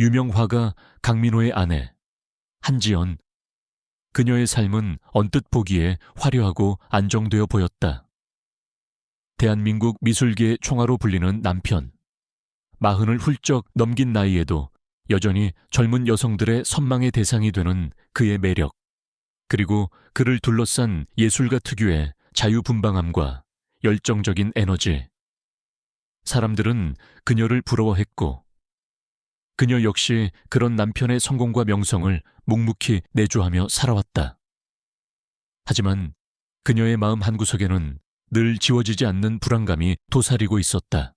유명 화가 강민호의 아내 한지연. 그녀의 삶은 언뜻 보기에 화려하고 안정되어 보였다. 대한민국 미술계의 총아로 불리는 남편. 40을 훌쩍 넘긴 나이에도 여전히 젊은 여성들의 선망의 대상이 되는 그의 매력, 그리고 그를 둘러싼 예술가 특유의 자유분방함과 열정적인 에너지. 사람들은 그녀를 부러워했고, 그녀 역시 그런 남편의 성공과 명성을 묵묵히 내조하며 살아왔다. 하지만 그녀의 마음 한구석에는 늘 지워지지 않는 불안감이 도사리고 있었다.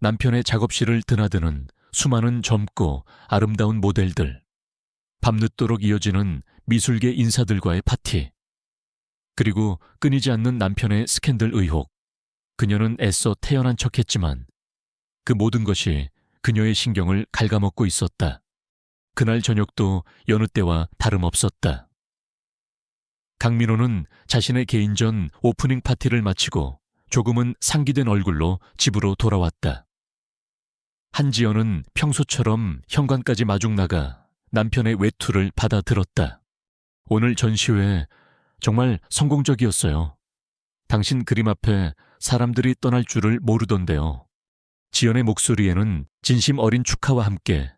남편의 작업실을 드나드는 수많은 젊고 아름다운 모델들, 밤늦도록 이어지는 미술계 인사들과의 파티, 그리고 끊이지 않는 남편의 스캔들 의혹. 그녀는 애써 태연한 척했지만 그 모든 것이 그녀의 신경을 갉아먹고 있었다. 그날 저녁도 여느 때와 다름없었다. 강민호는 자신의 개인전 오프닝 파티를 마치고 조금은 상기된 얼굴로 집으로 돌아왔다. 한지연은 평소처럼 현관까지 마중 나가 남편의 외투를 받아들었다. 오늘 전시회 정말 성공적이었어요. 당신 그림 앞에 사람들이 떠날 줄을 모르던데요. 지연의 목소리에는 진심 어린 축하와 함께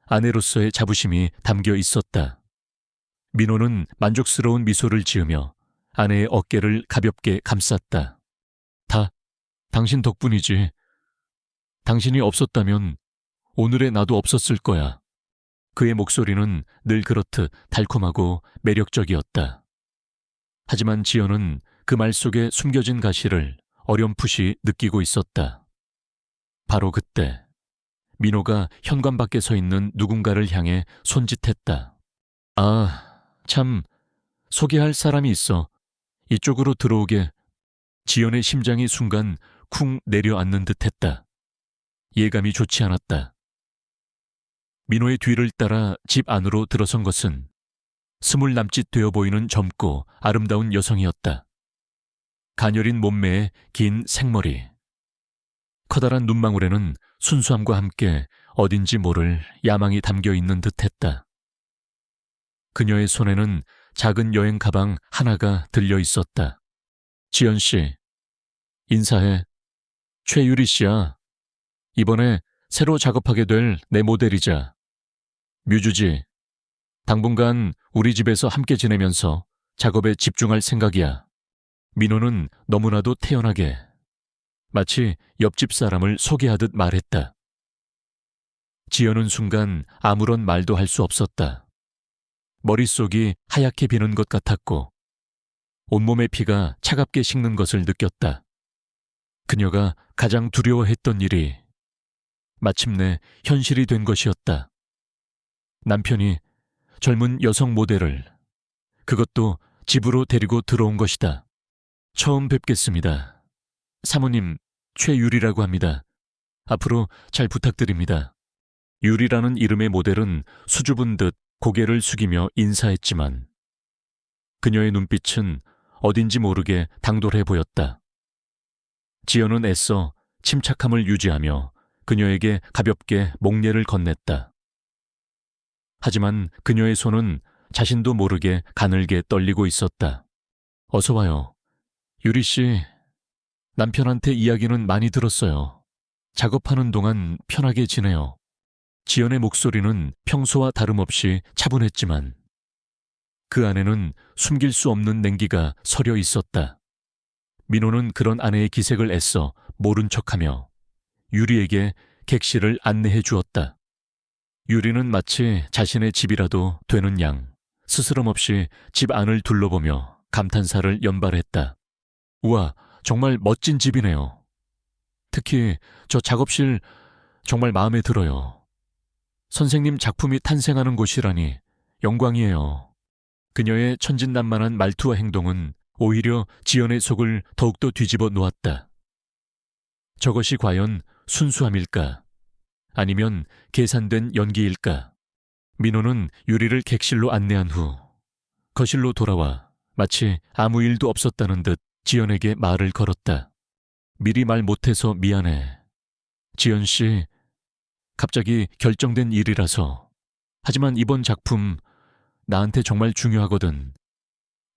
아내로서의 자부심이 담겨 있었다. 민호는 만족스러운 미소를 지으며 아내의 어깨를 가볍게 감쌌다. 다 당신 덕분이지. 당신이 없었다면 오늘의 나도 없었을 거야. 그의 목소리는 늘 그렇듯 달콤하고 매력적이었다. 하지만 지연은 그 말 속에 숨겨진 가시를 어렴풋이 느끼고 있었다. 바로 그때 민호가 현관 밖에 서 있는 누군가를 향해 손짓했다. 아, 참, 소개할 사람이 있어. 이쪽으로 들어오게. 지연의 심장이 순간 쿵 내려앉는 듯했다. 예감이 좋지 않았다. 민호의 뒤를 따라 집 안으로 들어선 것은 20 남짓 되어 보이는 젊고 아름다운 여성이었다. 가녀린 몸매에 긴 생머리. 커다란 눈망울에는 순수함과 함께 어딘지 모를 야망이 담겨 있는 듯했다. 그녀의 손에는 작은 여행 가방 하나가 들려 있었다. 지연 씨, 인사해. 최유리 씨야. 이번에 새로 작업하게 될 내 모델이자 뮤즈지. 당분간 우리 집에서 함께 지내면서 작업에 집중할 생각이야. 민호는 너무나도 태연하게 마치 옆집 사람을 소개하듯 말했다. 지연은 순간 아무런 말도 할 수 없었다. 머릿속이 하얗게 비는 것 같았고 온몸의 피가 차갑게 식는 것을 느꼈다. 그녀가 가장 두려워했던 일이 마침내 현실이 된 것이었다. 남편이 젊은 여성 모델을, 그것도 집으로 데리고 들어온 것이다. 처음 뵙겠습니다. 사모님, 최유리라고 합니다. 앞으로 잘 부탁드립니다. 유리라는 이름의 모델은 수줍은 듯 고개를 숙이며 인사했지만 그녀의 눈빛은 어딘지 모르게 당돌해 보였다. 지연은 애써 침착함을 유지하며 그녀에게 가볍게 목례를 건넸다. 하지만 그녀의 손은 자신도 모르게 가늘게 떨리고 있었다. 어서 와요. 유리 씨, 남편한테 이야기는 많이 들었어요. 작업하는 동안 편하게 지내요. 지연의 목소리는 평소와 다름없이 차분했지만 그 안에는 숨길 수 없는 냉기가 서려 있었다. 민호는 그런 아내의 기색을 애써 모른 척하며 유리에게 객실을 안내해 주었다. 유리는 마치 자신의 집이라도 되는 양 스스럼 없이 집 안을 둘러보며 감탄사를 연발했다. 우와, 정말 멋진 집이네요. 특히 저 작업실 정말 마음에 들어요. 선생님 작품이 탄생하는 곳이라니 영광이에요. 그녀의 천진난만한 말투와 행동은 오히려 지연의 속을 더욱더 뒤집어 놓았다. 저것이 과연 순수함일까? 아니면 계산된 연기일까? 민호는 유리를 객실로 안내한 후 거실로 돌아와 마치 아무 일도 없었다는 듯 지연에게 말을 걸었다. 미리 말 못해서 미안해. 지연 씨, 갑자기 결정된 일이라서. 하지만 이번 작품 나한테 정말 중요하거든.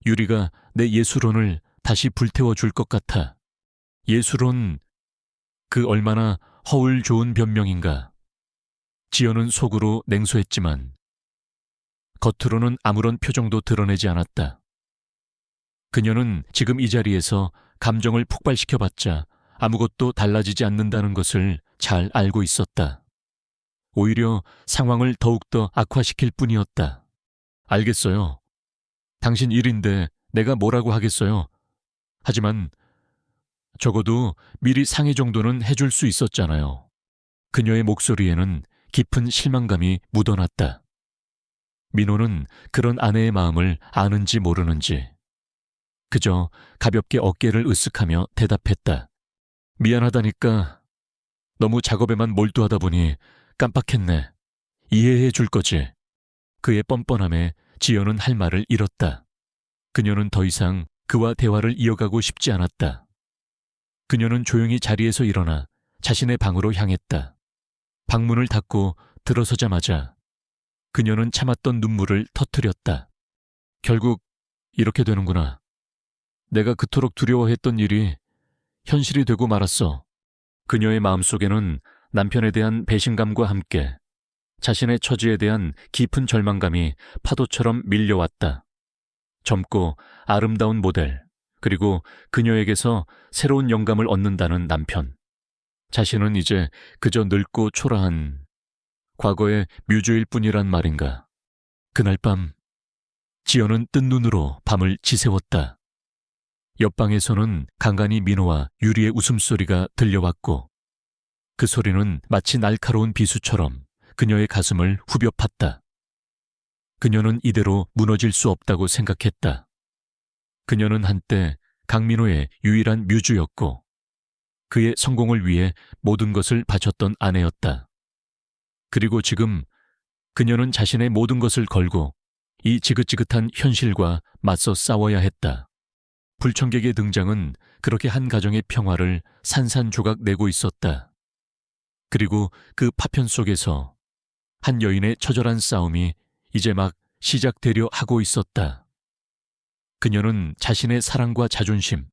유리가 내 예술혼을 다시 불태워 줄 것 같아. 예술혼, 그 얼마나 허울 좋은 변명인가. 지연은 속으로 냉소했지만 겉으로는 아무런 표정도 드러내지 않았다. 그녀는 지금 이 자리에서 감정을 폭발시켜봤자 아무것도 달라지지 않는다는 것을 잘 알고 있었다. 오히려 상황을 더욱더 악화시킬 뿐이었다. 알겠어요. 당신 일인데 내가 뭐라고 하겠어요. 하지만 적어도 미리 상의 정도는 해줄 수 있었잖아요. 그녀의 목소리에는 깊은 실망감이 묻어났다. 민호는 그런 아내의 마음을 아는지 모르는지 그저 가볍게 어깨를 으쓱하며 대답했다. 미안하다니까. 너무 작업에만 몰두하다 보니 깜빡했네. 이해해 줄 거지. 그의 뻔뻔함에 지연은 할 말을 잃었다. 그녀는 더 이상 그와 대화를 이어가고 싶지 않았다. 그녀는 조용히 자리에서 일어나 자신의 방으로 향했다. 방문을 닫고 들어서자마자 그녀는 참았던 눈물을 터뜨렸다. 결국 이렇게 되는구나. 내가 그토록 두려워했던 일이 현실이 되고 말았어. 그녀의 마음속에는 남편에 대한 배신감과 함께 자신의 처지에 대한 깊은 절망감이 파도처럼 밀려왔다. 젊고 아름다운 모델, 그리고 그녀에게서 새로운 영감을 얻는다는 남편. 자신은 이제 그저 늙고 초라한 과거의 뮤즈일 뿐이란 말인가. 그날 밤 지연은 뜬 눈으로 밤을 지새웠다. 옆방에서는 간간히 민호와 유리의 웃음소리가 들려왔고 그 소리는 마치 날카로운 비수처럼 그녀의 가슴을 후벼 팠다. 그녀는 이대로 무너질 수 없다고 생각했다. 그녀는 한때 강민호의 유일한 뮤즈였고 그의 성공을 위해 모든 것을 바쳤던 아내였다. 그리고 지금 그녀는 자신의 모든 것을 걸고 이 지긋지긋한 현실과 맞서 싸워야 했다. 불청객의 등장은 그렇게 한 가정의 평화를 산산조각 내고 있었다. 그리고 그 파편 속에서 한 여인의 처절한 싸움이 이제 막 시작되려 하고 있었다. 그녀는 자신의 사랑과 자존심,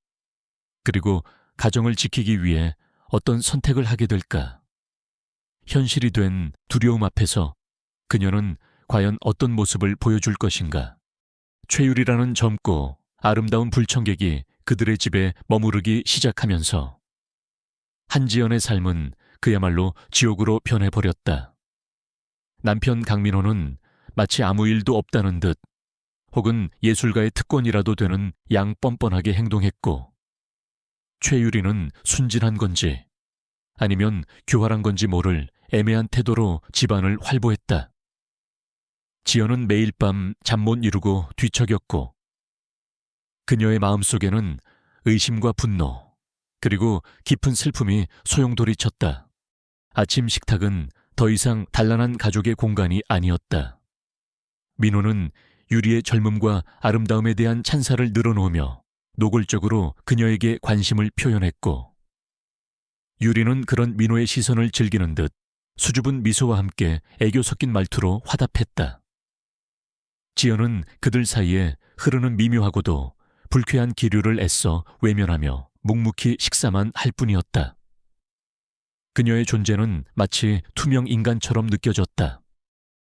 그리고 가정을 지키기 위해 어떤 선택을 하게 될까? 현실이 된 두려움 앞에서 그녀는 과연 어떤 모습을 보여줄 것인가? 최유리라는 젊고 아름다운 불청객이 그들의 집에 머무르기 시작하면서 한지연의 삶은 그야말로 지옥으로 변해버렸다. 남편 강민호는 마치 아무 일도 없다는 듯 혹은 예술가의 특권이라도 되는 양 뻔뻔하게 행동했고 최유리는 순진한 건지 아니면 교활한 건지 모를 애매한 태도로 집안을 활보했다. 지연은 매일 밤 잠 못 이루고 뒤척였고 그녀의 마음속에는 의심과 분노 그리고 깊은 슬픔이 소용돌이쳤다. 아침 식탁은 더 이상 단란한 가족의 공간이 아니었다. 민호는 유리의 젊음과 아름다움에 대한 찬사를 늘어놓으며 노골적으로 그녀에게 관심을 표현했고 유리는 그런 민호의 시선을 즐기는 듯 수줍은 미소와 함께 애교 섞인 말투로 화답했다. 지연은 그들 사이에 흐르는 미묘하고도 불쾌한 기류를 애써 외면하며 묵묵히 식사만 할 뿐이었다. 그녀의 존재는 마치 투명 인간처럼 느껴졌다.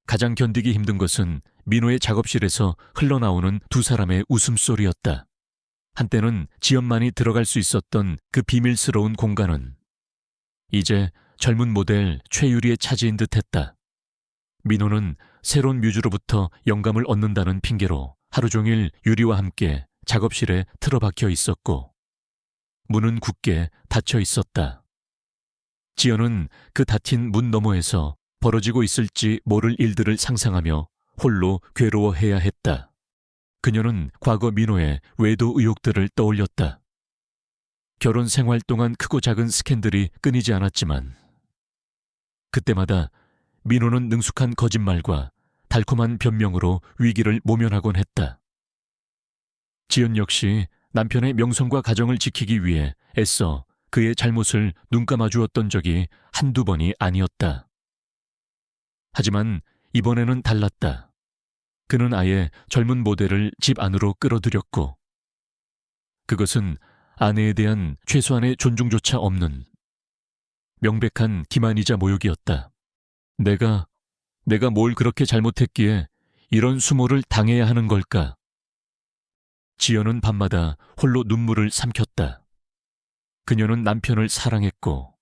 가장 견디기 힘든 것은 민호의 작업실에서 흘러나오는 두 사람의 웃음소리였다. 한때는 지연만이 들어갈 수 있었던 그 비밀스러운 공간은 이제 젊은 모델 최유리의 차지인 듯했다. 민호는 새로운 뮤즈로부터 영감을 얻는다는 핑계로 하루 종일 유리와 함께 작업실에 틀어박혀 있었고 문은 굳게 닫혀 있었다. 지연은 그 닫힌 문 너머에서 벌어지고 있을지 모를 일들을 상상하며 홀로 괴로워해야 했다. 그녀는 과거 민호의 외도 의혹들을 떠올렸다. 결혼 생활 동안 크고 작은 스캔들이 끊이지 않았지만 그때마다 민호는 능숙한 거짓말과 달콤한 변명으로 위기를 모면하곤 했다. 지연 역시 남편의 명성과 가정을 지키기 위해 애써 그의 잘못을 눈감아 주었던 적이 한두 번이 아니었다. 하지만 이번에는 달랐다. 그는 아예 젊은 모델을 집 안으로 끌어들였고, 그것은 아내에 대한 최소한의 존중조차 없는 명백한 기만이자 모욕이었다. 내가 뭘 그렇게 잘못했기에 이런 수모를 당해야 하는 걸까? 지연은 밤마다 홀로 눈물을 삼켰다. 그녀는 남편을 사랑했고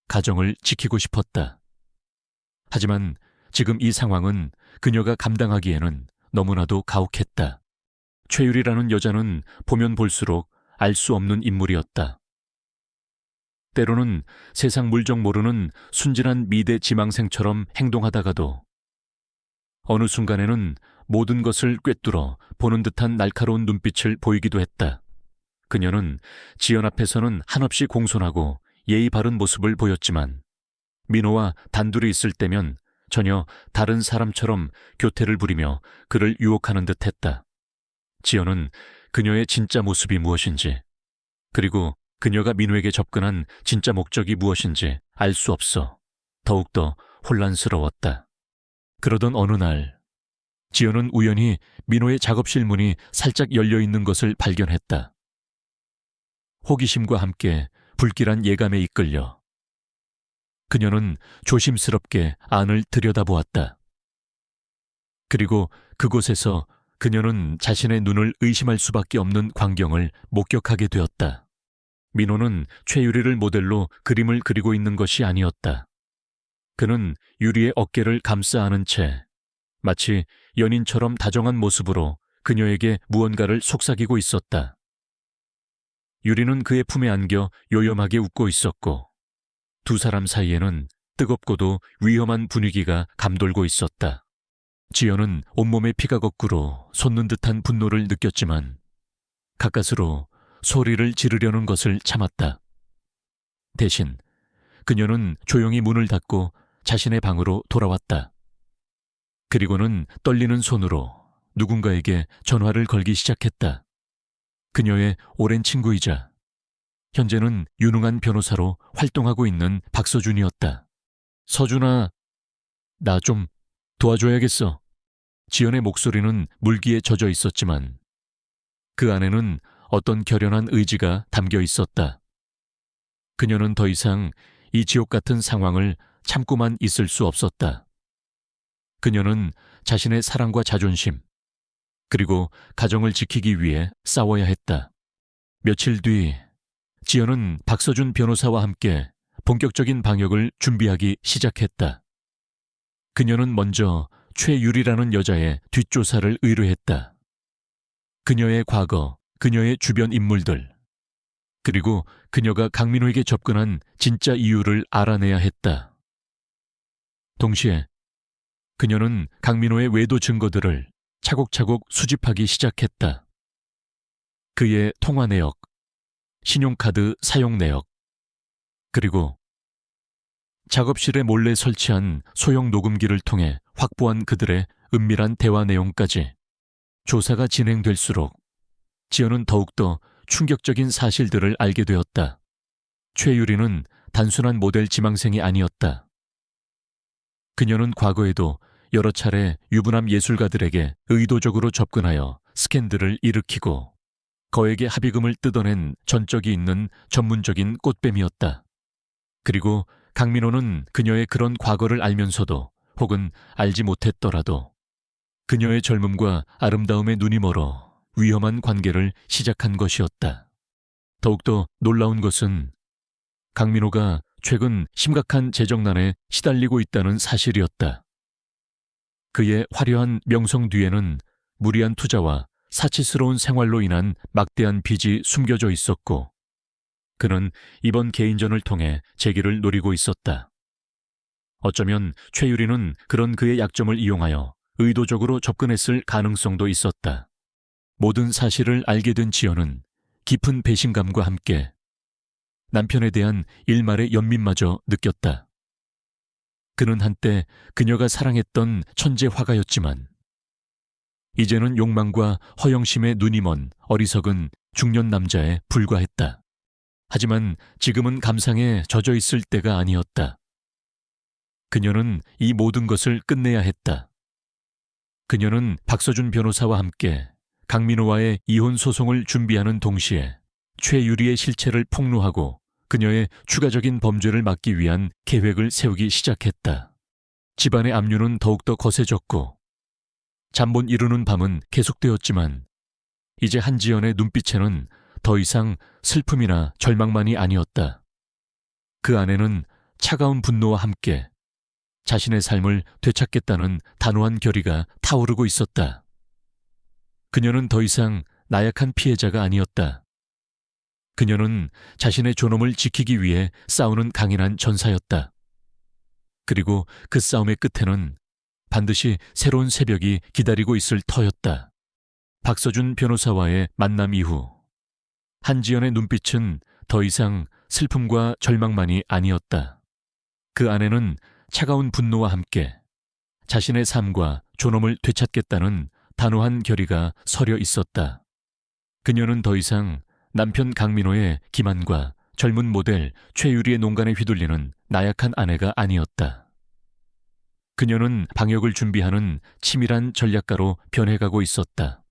가정을 지키고 싶었다. 하지만 지금 이 상황은 그녀가 감당하기에는 너무나도 가혹했다. 최유리라는 여자는 보면 볼수록 알 수 없는 인물이었다. 때로는 세상 물정 모르는 순진한 미대 지망생처럼 행동하다가도 어느 순간에는 모든 것을 꿰뚫어 보는 듯한 날카로운 눈빛을 보이기도 했다. 그녀는 지연 앞에서는 한없이 공손하고 예의 바른 모습을 보였지만 민호와 단둘이 있을 때면 전혀 다른 사람처럼 교태를 부리며 그를 유혹하는 듯 했다. 지연은 그녀의 진짜 모습이 무엇인지, 그리고 그녀가 민호에게 접근한 진짜 목적이 무엇인지 알 수 없어 더욱더 혼란스러웠다. 그러던 어느 날 지연은 우연히 민호의 작업실 문이 살짝 열려 있는 것을 발견했다. 호기심과 함께 불길한 예감에 이끌려 그녀는 조심스럽게 안을 들여다보았다. 그리고 그곳에서 그녀는 자신의 눈을 의심할 수밖에 없는 광경을 목격하게 되었다. 민호는 최유리를 모델로 그림을 그리고 있는 것이 아니었다. 그는 유리의 어깨를 감싸 안은 채 마치 연인처럼 다정한 모습으로 그녀에게 무언가를 속삭이고 있었다. 유리는 그의 품에 안겨 요염하게 웃고 있었고 두 사람 사이에는 뜨겁고도 위험한 분위기가 감돌고 있었다. 지연은 온몸에 피가 거꾸로 솟는 듯한 분노를 느꼈지만 가까스로 소리를 지르려는 것을 참았다. 대신 그녀는 조용히 문을 닫고 자신의 방으로 돌아왔다. 그리고는 떨리는 손으로 누군가에게 전화를 걸기 시작했다. 그녀의 오랜 친구이자 현재는 유능한 변호사로 활동하고 있는 박서준이었다. 서준아, 나 좀 도와줘야겠어. 지연의 목소리는 물기에 젖어 있었지만 그 안에는 어떤 결연한 의지가 담겨 있었다. 그녀는 더 이상 이 지옥 같은 상황을 참고만 있을 수 없었다. 그녀는 자신의 사랑과 자존심, 그리고 가정을 지키기 위해 싸워야 했다. 며칠 뒤 지연은 박서준 변호사와 함께 본격적인 방역을 준비하기 시작했다. 그녀는 먼저 최유리라는 여자의 뒷조사를 의뢰했다. 그녀의 과거, 그녀의 주변 인물들, 그리고 그녀가 강민호에게 접근한 진짜 이유를 알아내야 했다. 동시에 그녀는 강민호의 외도 증거들을 차곡차곡 수집하기 시작했다. 그의 통화 내역, 신용카드 사용 내역, 그리고 작업실에 몰래 설치한 소형 녹음기를 통해 확보한 그들의 은밀한 대화 내용까지. 조사가 진행될수록 지연은 더욱더 충격적인 사실들을 알게 되었다. 최유리는 단순한 모델 지망생이 아니었다. 그녀는 과거에도 여러 차례 유부남 예술가들에게 의도적으로 접근하여 스캔들을 일으키고 거액의 합의금을 뜯어낸 전적이 있는 전문적인 꽃뱀이었다. 그리고 강민호는 그녀의 그런 과거를 알면서도 혹은 알지 못했더라도 그녀의 젊음과 아름다움에 눈이 멀어 위험한 관계를 시작한 것이었다. 더욱더 놀라운 것은 강민호가 최근 심각한 재정난에 시달리고 있다는 사실이었다. 그의 화려한 명성 뒤에는 무리한 투자와 사치스러운 생활로 인한 막대한 빚이 숨겨져 있었고 그는 이번 개인전을 통해 재기를 노리고 있었다. 어쩌면 최유리는 그런 그의 약점을 이용하여 의도적으로 접근했을 가능성도 있었다. 모든 사실을 알게 된 지연은 깊은 배신감과 함께 남편에 대한 일말의 연민마저 느꼈다. 그는 한때 그녀가 사랑했던 천재 화가였지만 이제는 욕망과 허영심에 눈이 먼 어리석은 중년 남자에 불과했다. 하지만 지금은 감상에 젖어 있을 때가 아니었다. 그녀는 이 모든 것을 끝내야 했다. 그녀는 박서준 변호사와 함께 강민호와의 이혼 소송을 준비하는 동시에 최유리의 실체를 폭로하고 그녀의 추가적인 범죄를 막기 위한 계획을 세우기 시작했다. 집안의 압류는 더욱더 거세졌고 잠 못 이루는 밤은 계속되었지만 이제 한지연의 눈빛에는 더 이상 슬픔이나 절망만이 아니었다. 그 안에는 차가운 분노와 함께 자신의 삶을 되찾겠다는 단호한 결의가 타오르고 있었다. 그녀는 더 이상 나약한 피해자가 아니었다. 그녀는 자신의 존엄을 지키기 위해 싸우는 강인한 전사였다. 그리고 그 싸움의 끝에는 반드시 새로운 새벽이 기다리고 있을 터였다. 박서준 변호사와의 만남 이후 한지연의 눈빛은 더 이상 슬픔과 절망만이 아니었다. 그 안에는 차가운 분노와 함께 자신의 삶과 존엄을 되찾겠다는 단호한 결의가 서려 있었다. 그녀는 더 이상 남편 강민호의 기만과 젊은 모델 최유리의 농간에 휘둘리는 나약한 아내가 아니었다. 그녀는 방역을 준비하는 치밀한 전략가로 변해가고 있었다.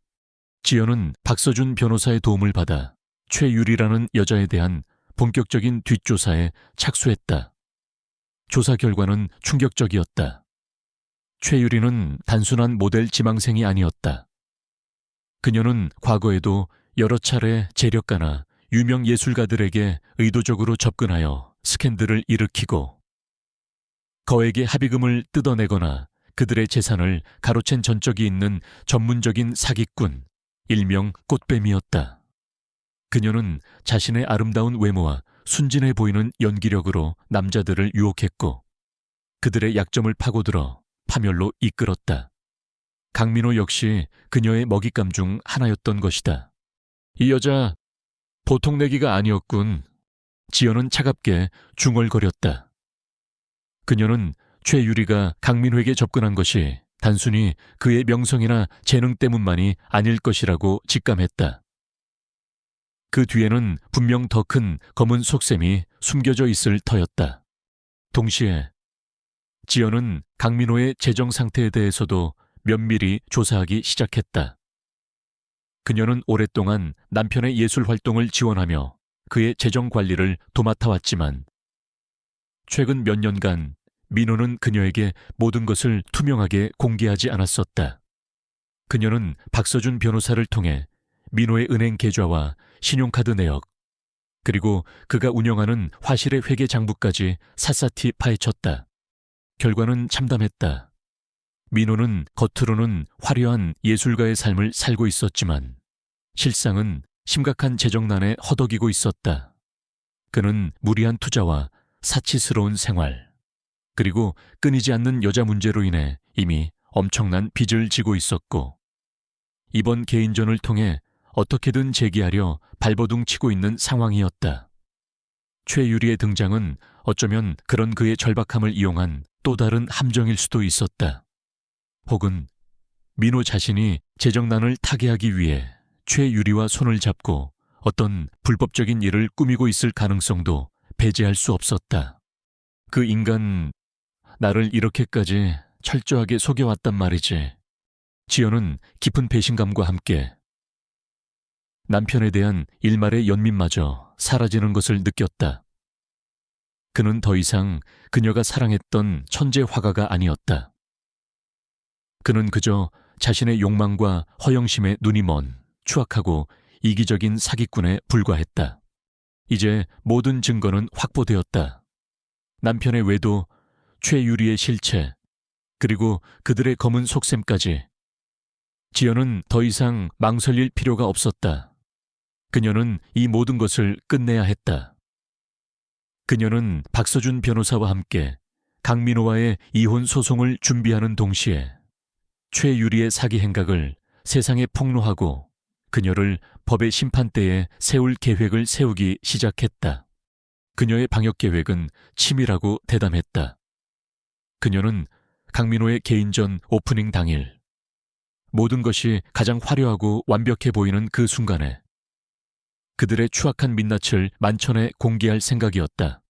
지연은 박서준 변호사의 도움을 받아 최유리라는 여자에 대한 본격적인 뒷조사에 착수했다. 조사 결과는 충격적이었다. 최유리는 단순한 모델 지망생이 아니었다. 그녀는 과거에도 여러 차례 재력가나 유명 예술가들에게 의도적으로 접근하여 스캔들을 일으키고 거액의 합의금을 뜯어내거나 그들의 재산을 가로챈 전적이 있는 전문적인 사기꾼, 일명 꽃뱀이었다. 그녀는 자신의 아름다운 외모와 순진해 보이는 연기력으로 남자들을 유혹했고 그들의 약점을 파고들어 파멸로 이끌었다. 강민호 역시 그녀의 먹잇감 중 하나였던 것이다. 이 여자 보통 내기가 아니었군. 지연은 차갑게 중얼거렸다. 그녀는 최유리가 강민호에게 접근한 것이 단순히 그의 명성이나 재능 때문만이 아닐 것이라고 직감했다. 그 뒤에는 분명 더 큰 검은 속셈이 숨겨져 있을 터였다. 동시에 지연은 강민호의 재정 상태에 대해서도 면밀히 조사하기 시작했다. 그녀는 오랫동안 남편의 예술 활동을 지원하며 그의 재정 관리를 도맡아 왔지만 최근 몇 년간 민호는 그녀에게 모든 것을 투명하게 공개하지 않았었다. 그녀는 박서준 변호사를 통해 민호의 은행 계좌와 신용카드 내역, 그리고 그가 운영하는 화실의 회계 장부까지 샅샅이 파헤쳤다. 결과는 참담했다. 민호는 겉으로는 화려한 예술가의 삶을 살고 있었지만 실상은 심각한 재정난에 허덕이고 있었다. 그는 무리한 투자와 사치스러운 생활, 그리고 끊이지 않는 여자 문제로 인해 이미 엄청난 빚을 지고 있었고 이번 개인전을 통해 어떻게든 재기하려 발버둥 치고 있는 상황이었다. 최유리의 등장은 어쩌면 그런 그의 절박함을 이용한 또 다른 함정일 수도 있었다. 혹은 민호 자신이 재정난을 타개하기 위해 최유리와 손을 잡고 어떤 불법적인 일을 꾸미고 있을 가능성도 배제할 수 없었다. 그 인간, 나를 이렇게까지 철저하게 속여왔단 말이지. 지연은 깊은 배신감과 함께 남편에 대한 일말의 연민마저 사라지는 것을 느꼈다. 그는 더 이상 그녀가 사랑했던 천재 화가가 아니었다. 그는 그저 자신의 욕망과 허영심에 눈이 먼 추악하고 이기적인 사기꾼에 불과했다. 이제 모든 증거는 확보되었다. 남편의 외도, 최유리의 실체, 그리고 그들의 검은 속셈까지. 지연은 더 이상 망설일 필요가 없었다. 그녀는 이 모든 것을 끝내야 했다. 그녀는 박서준 변호사와 함께 강민호와의 이혼 소송을 준비하는 동시에 최유리의 사기 행각을 세상에 폭로하고 그녀를 법의 심판대에 세울 계획을 세우기 시작했다. 그녀의 방역 계획은 치밀하고 대담했다. 그녀는 강민호의 개인전 오프닝 당일 모든 것이 가장 화려하고 완벽해 보이는 그 순간에 그들의 추악한 민낯을 만천에 공개할 생각이었다.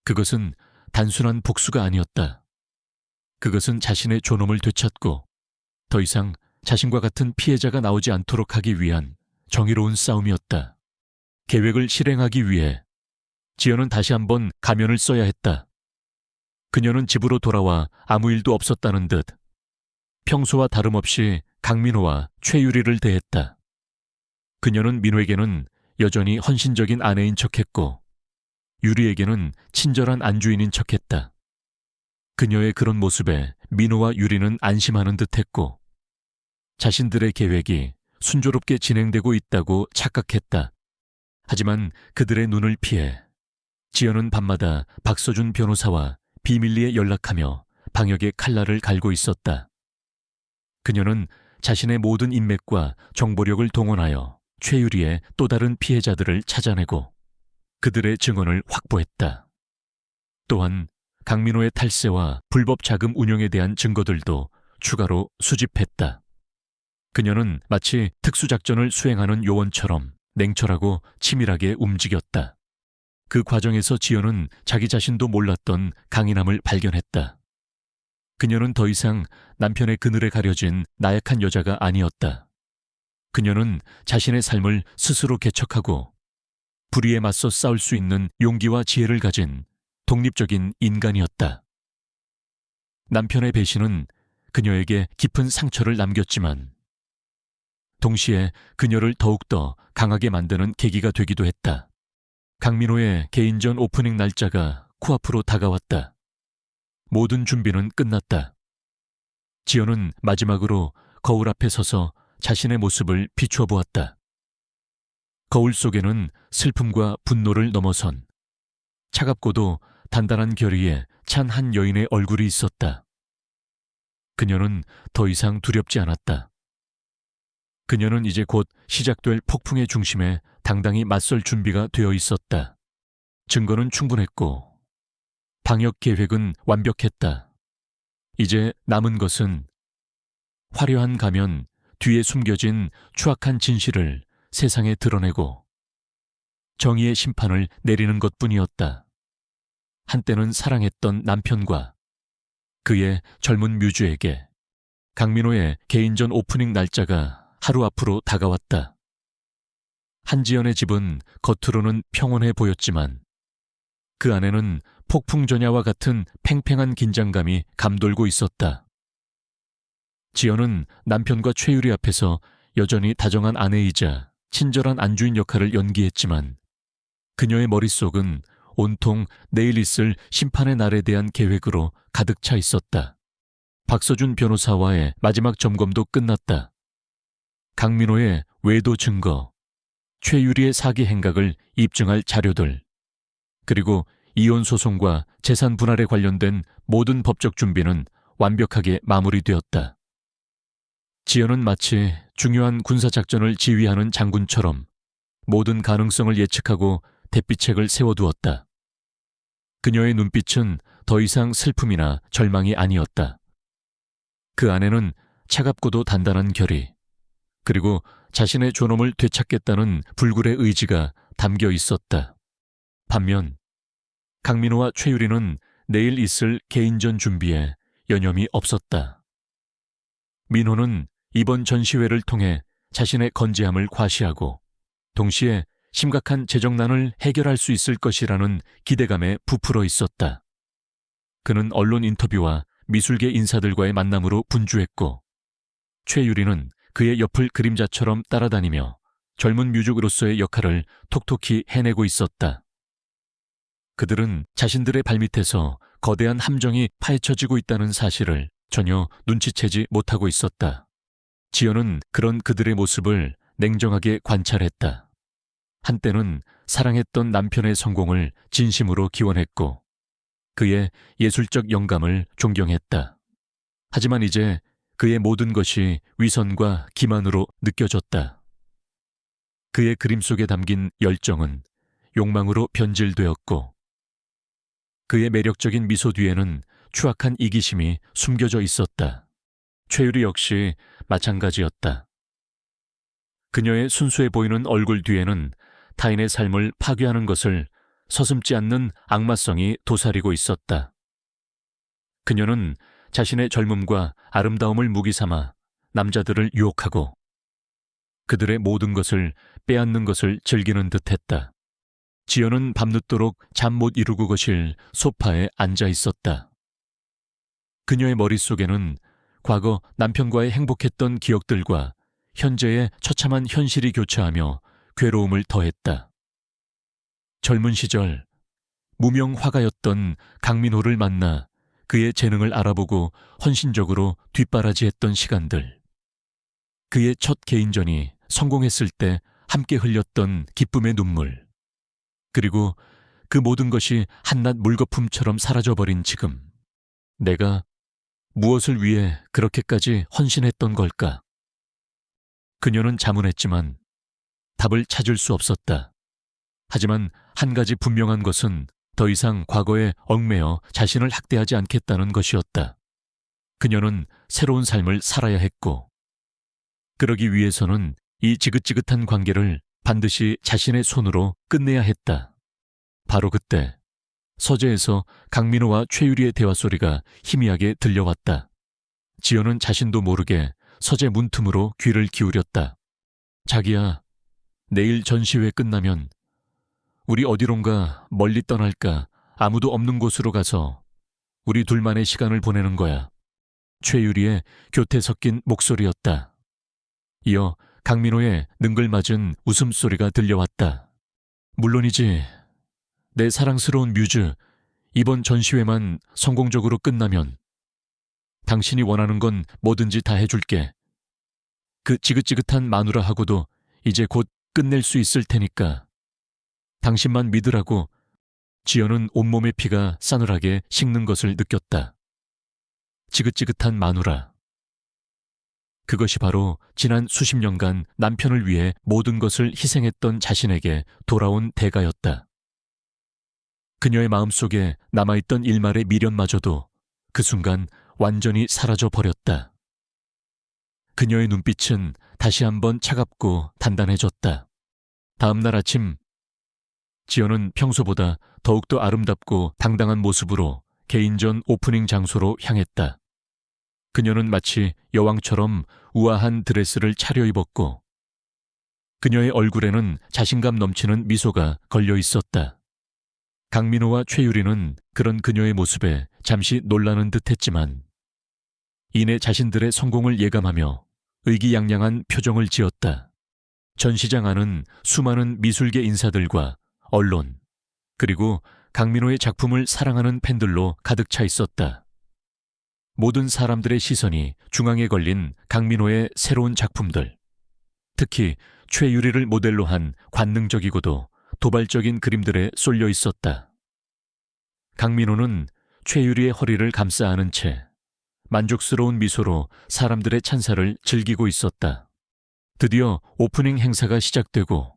그것은 단순한 복수가 아니었다. 그것은 자신의 존엄을 되찾고 더 이상 자신과 같은 피해자가 나오지 않도록 하기 위한 정의로운 싸움이었다. 계획을 실행하기 위해 지연은 다시 한번 가면을 써야 했다. 그녀는 집으로 돌아와 아무 일도 없었다는 듯 평소와 다름없이 강민호와 최유리를 대했다. 그녀는 민호에게는 여전히 헌신적인 아내인 척했고 유리에게는 친절한 안주인인 척했다. 그녀의 그런 모습에 민호와 유리는 안심하는 듯했고 자신들의 계획이 순조롭게 진행되고 있다고 착각했다. 하지만 그들의 눈을 피해 지연은 밤마다 박서준 변호사와 비밀리에 연락하며 방역의 칼날을 갈고 있었다. 그녀는 자신의 모든 인맥과 정보력을 동원하여 최유리의 또 다른 피해자들을 찾아내고 그들의 증언을 확보했다. 또한 강민호의 탈세와 불법 자금 운용에 대한 증거들도 추가로 수집했다. 그녀는 마치 특수작전을 수행하는 요원처럼 냉철하고 치밀하게 움직였다. 그 과정에서 지연은 자기 자신도 몰랐던 강인함을 발견했다. 그녀는 더 이상 남편의 그늘에 가려진 나약한 여자가 아니었다. 그녀는 자신의 삶을 스스로 개척하고 불의에 맞서 싸울 수 있는 용기와 지혜를 가진 독립적인 인간이었다. 남편의 배신은 그녀에게 깊은 상처를 남겼지만 동시에 그녀를 더욱더 강하게 만드는 계기가 되기도 했다. 강민호의 개인전 오프닝 날짜가 코앞으로 다가왔다. 모든 준비는 끝났다. 지연은 마지막으로 거울 앞에 서서 자신의 모습을 비추어 보았다. 거울 속에는 슬픔과 분노를 넘어선 차갑고도 단단한 결의에 찬 한 여인의 얼굴이 있었다. 그녀는 더 이상 두렵지 않았다. 그녀는 이제 곧 시작될 폭풍의 중심에 당당히 맞설 준비가 되어 있었다. 증거는 충분했고 방역 계획은 완벽했다. 이제 남은 것은 화려한 가면 뒤에 숨겨진 추악한 진실을 세상에 드러내고 정의의 심판을 내리는 것뿐이었다. 한때는 사랑했던 남편과 그의 젊은 뮤즈에게 강민호의 개인전 오프닝 날짜가 하루 앞으로 다가왔다. 한지연의 집은 겉으로는 평온해 보였지만 그 안에는 폭풍전야와 같은 팽팽한 긴장감이 감돌고 있었다. 지연은 남편과 최유리 앞에서 여전히 다정한 아내이자 친절한 안주인 역할을 연기했지만 그녀의 머릿속은 온통 내일 있을 심판의 날에 대한 계획으로 가득 차 있었다. 박서준 변호사와의 마지막 점검도 끝났다. 강민호의 외도 증거, 최유리의 사기 행각을 입증할 자료들, 그리고 이혼 소송과 재산 분할에 관련된 모든 법적 준비는 완벽하게 마무리되었다. 지연은 마치 중요한 군사작전을 지휘하는 장군처럼 모든 가능성을 예측하고 대비책을 세워두었다. 그녀의 눈빛은 더 이상 슬픔이나 절망이 아니었다. 그 안에는 차갑고도 단단한 결의, 그리고 자신의 존엄을 되찾겠다는 불굴의 의지가 담겨 있었다. 반면 강민호와 최유리는 내일 있을 개인전 준비에 여념이 없었다. 민호는 이번 전시회를 통해 자신의 건재함을 과시하고 동시에 심각한 재정난을 해결할 수 있을 것이라는 기대감에 부풀어 있었다. 그는 언론 인터뷰와 미술계 인사들과의 만남으로 분주했고 최유리는 그의 옆을 그림자처럼 따라다니며 젊은 뮤직으로서의 역할을 톡톡히 해내고 있었다. 그들은 자신들의 발밑에서 거대한 함정이 파헤쳐지고 있다는 사실을 전혀 눈치채지 못하고 있었다. 지연은 그런 그들의 모습을 냉정하게 관찰했다. 한때는 사랑했던 남편의 성공을 진심으로 기원했고 그의 예술적 영감을 존경했다. 하지만 이제 그의 모든 것이 위선과 기만으로 느껴졌다. 그의 그림 속에 담긴 열정은 욕망으로 변질되었고 그의 매력적인 미소 뒤에는 추악한 이기심이 숨겨져 있었다. 최유리 역시 마찬가지였다. 그녀의 순수해 보이는 얼굴 뒤에는 타인의 삶을 파괴하는 것을 서슴지 않는 악마성이 도사리고 있었다. 그녀는 자신의 젊음과 아름다움을 무기 삼아 남자들을 유혹하고 그들의 모든 것을 빼앗는 것을 즐기는 듯했다. 지연은 밤늦도록 잠 못 이루고 거실 소파에 앉아 있었다. 그녀의 머릿속에는 과거 남편과의 행복했던 기억들과 현재의 처참한 현실이 교차하며 괴로움을 더했다. 젊은 시절 무명 화가였던 강민호를 만나 그의 재능을 알아보고 헌신적으로 뒷바라지했던 시간들. 그의 첫 개인전이 성공했을 때 함께 흘렸던 기쁨의 눈물. 그리고 그 모든 것이 한낱 물거품처럼 사라져버린 지금. 내가 무엇을 위해 그렇게까지 헌신했던 걸까? 그녀는 자문했지만 답을 찾을 수 없었다. 하지만 한 가지 분명한 것은 더 이상 과거에 얽매여 자신을 학대하지 않겠다는 것이었다. 그녀는 새로운 삶을 살아야 했고, 그러기 위해서는 이 지긋지긋한 관계를 반드시 자신의 손으로 끝내야 했다. 바로 그때 서재에서 강민호와 최유리의 대화 소리가 희미하게 들려왔다. 지연은 자신도 모르게 서재 문틈으로 귀를 기울였다. 자기야, 내일 전시회 끝나면 우리 어디론가 멀리 떠날까 아무도 없는 곳으로 가서 우리 둘만의 시간을 보내는 거야. 최유리의 교태 섞인 목소리였다. 이어 강민호의 능글맞은 웃음소리가 들려왔다. 물론이지. 내 사랑스러운 뮤즈, 이번 전시회만 성공적으로 끝나면 당신이 원하는 건 뭐든지 다 해줄게. 그 지긋지긋한 마누라하고도 이제 곧 끝낼 수 있을 테니까. 당신만 믿으라고. 지연은 온몸의 피가 싸늘하게 식는 것을 느꼈다. 지긋지긋한 마누라. 그것이 바로 지난 수십 년간 남편을 위해 모든 것을 희생했던 자신에게 돌아온 대가였다. 그녀의 마음속에 남아있던 일말의 미련마저도 그 순간 완전히 사라져 버렸다. 그녀의 눈빛은 다시 한번 차갑고 단단해졌다. 다음 날 아침, 지연은 평소보다 더욱더 아름답고 당당한 모습으로 개인전 오프닝 장소로 향했다. 그녀는 마치 여왕처럼 우아한 드레스를 차려입었고 그녀의 얼굴에는 자신감 넘치는 미소가 걸려 있었다. 강민호와 최유리는 그런 그녀의 모습에 잠시 놀라는 듯했지만 이내 자신들의 성공을 예감하며 의기양양한 표정을 지었다. 전시장 안은 수많은 미술계 인사들과 언론, 그리고 강민호의 작품을 사랑하는 팬들로 가득 차 있었다. 모든 사람들의 시선이 중앙에 걸린 강민호의 새로운 작품들, 특히 최유리를 모델로 한 관능적이고도 도발적인 그림들에 쏠려 있었다. 강민호는 최유리의 허리를 감싸 안은 채 만족스러운 미소로 사람들의 찬사를 즐기고 있었다. 드디어 오프닝 행사가 시작되고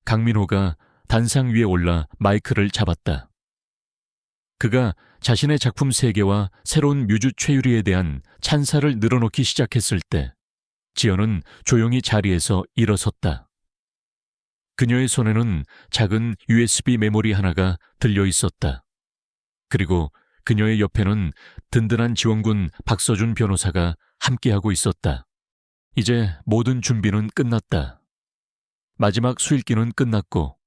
강민호가 단상 위에 올라 마이크를 잡았다. 그가 자신의 작품 세계와 새로운 뮤즈 최유리에 대한 찬사를 늘어놓기 시작했을 때 지연은 조용히 자리에서 일어섰다. 그녀의 손에는 작은 USB 메모리 하나가 들려 있었다. 그리고 그녀의 옆에는 든든한 지원군 박서준 변호사가 함께하고 있었다. 이제 모든 준비는 끝났다. 마지막 수일기는 끝났고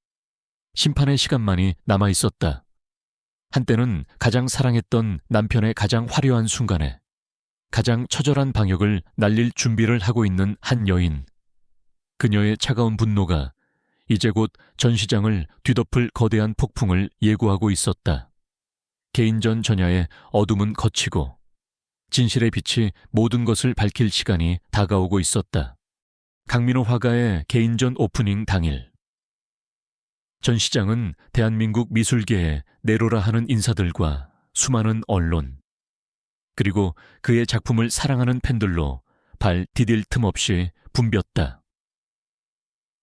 심판의 시간만이 남아 있었다. 한때는 가장 사랑했던 남편의 가장 화려한 순간에 가장 처절한 방역을 날릴 준비를 하고 있는 한 여인. 그녀의 차가운 분노가 이제 곧 전시장을 뒤덮을 거대한 폭풍을 예고하고 있었다. 개인전 전야의 어둠은 걷히고 진실의 빛이 모든 것을 밝힐 시간이 다가오고 있었다. 강민호 화가의 개인전 오프닝 당일. 전시장은 대한민국 미술계에 내로라 하는 인사들과 수많은 언론, 그리고 그의 작품을 사랑하는 팬들로 발 디딜 틈 없이 붐볐다.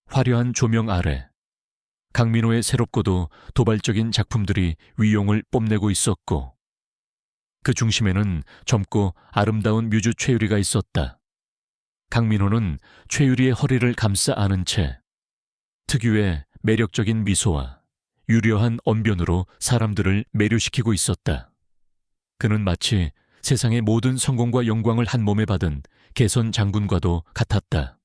화려한 조명 아래 강민호의 새롭고도 도발적인 작품들이 위용을 뽐내고 있었고 그 중심에는 젊고 아름다운 뮤즈 최유리가 있었다. 강민호는 최유리의 허리를 감싸 안은 채 특유의 매력적인 미소와 유려한 언변으로 사람들을 매료시키고 있었다. 그는 마치 세상의 모든 성공과 영광을 한 몸에 받은 개선 장군과도 같았다.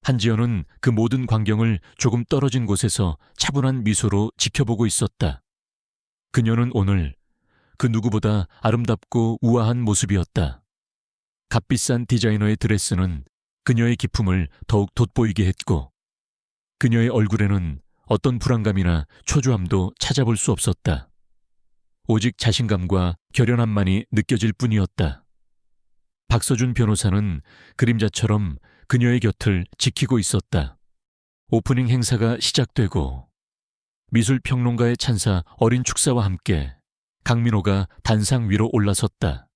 한지연은 그 모든 광경을 조금 떨어진 곳에서 차분한 미소로 지켜보고 있었다. 그녀는 오늘 그 누구보다 아름답고 우아한 모습이었다. 값비싼 디자이너의 드레스는 그녀의 기품을 더욱 돋보이게 했고, 그녀의 얼굴에는 어떤 불안감이나 초조함도 찾아볼 수 없었다. 오직 자신감과 결연함만이 느껴질 뿐이었다. 박서준 변호사는 그림자처럼 그녀의 곁을 지키고 있었다. 오프닝 행사가 시작되고 미술평론가의 찬사 어린 축사와 함께 강민호가 단상 위로 올라섰다.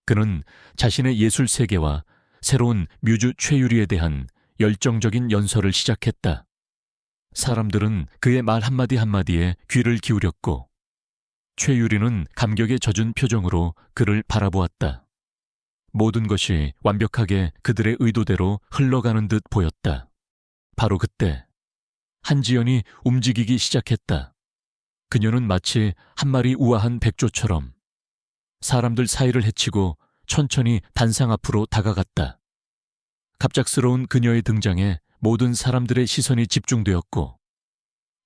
그는 자신의 예술 세계와 새로운 뮤즈 최유리에 대한 열정적인 연설을 시작했다. 사람들은 그의 말 한마디 한마디에 귀를 기울였고, 최유리는 감격에 젖은 표정으로 그를 바라보았다. 모든 것이 완벽하게 그들의 의도대로 흘러가는 듯 보였다. 바로 그때 한지연이 움직이기 시작했다. 그녀는 마치 한 마리 우아한 백조처럼 사람들 사이를 헤치고 천천히 단상 앞으로 다가갔다. 갑작스러운 그녀의 등장에 모든 사람들의 시선이 집중되었고,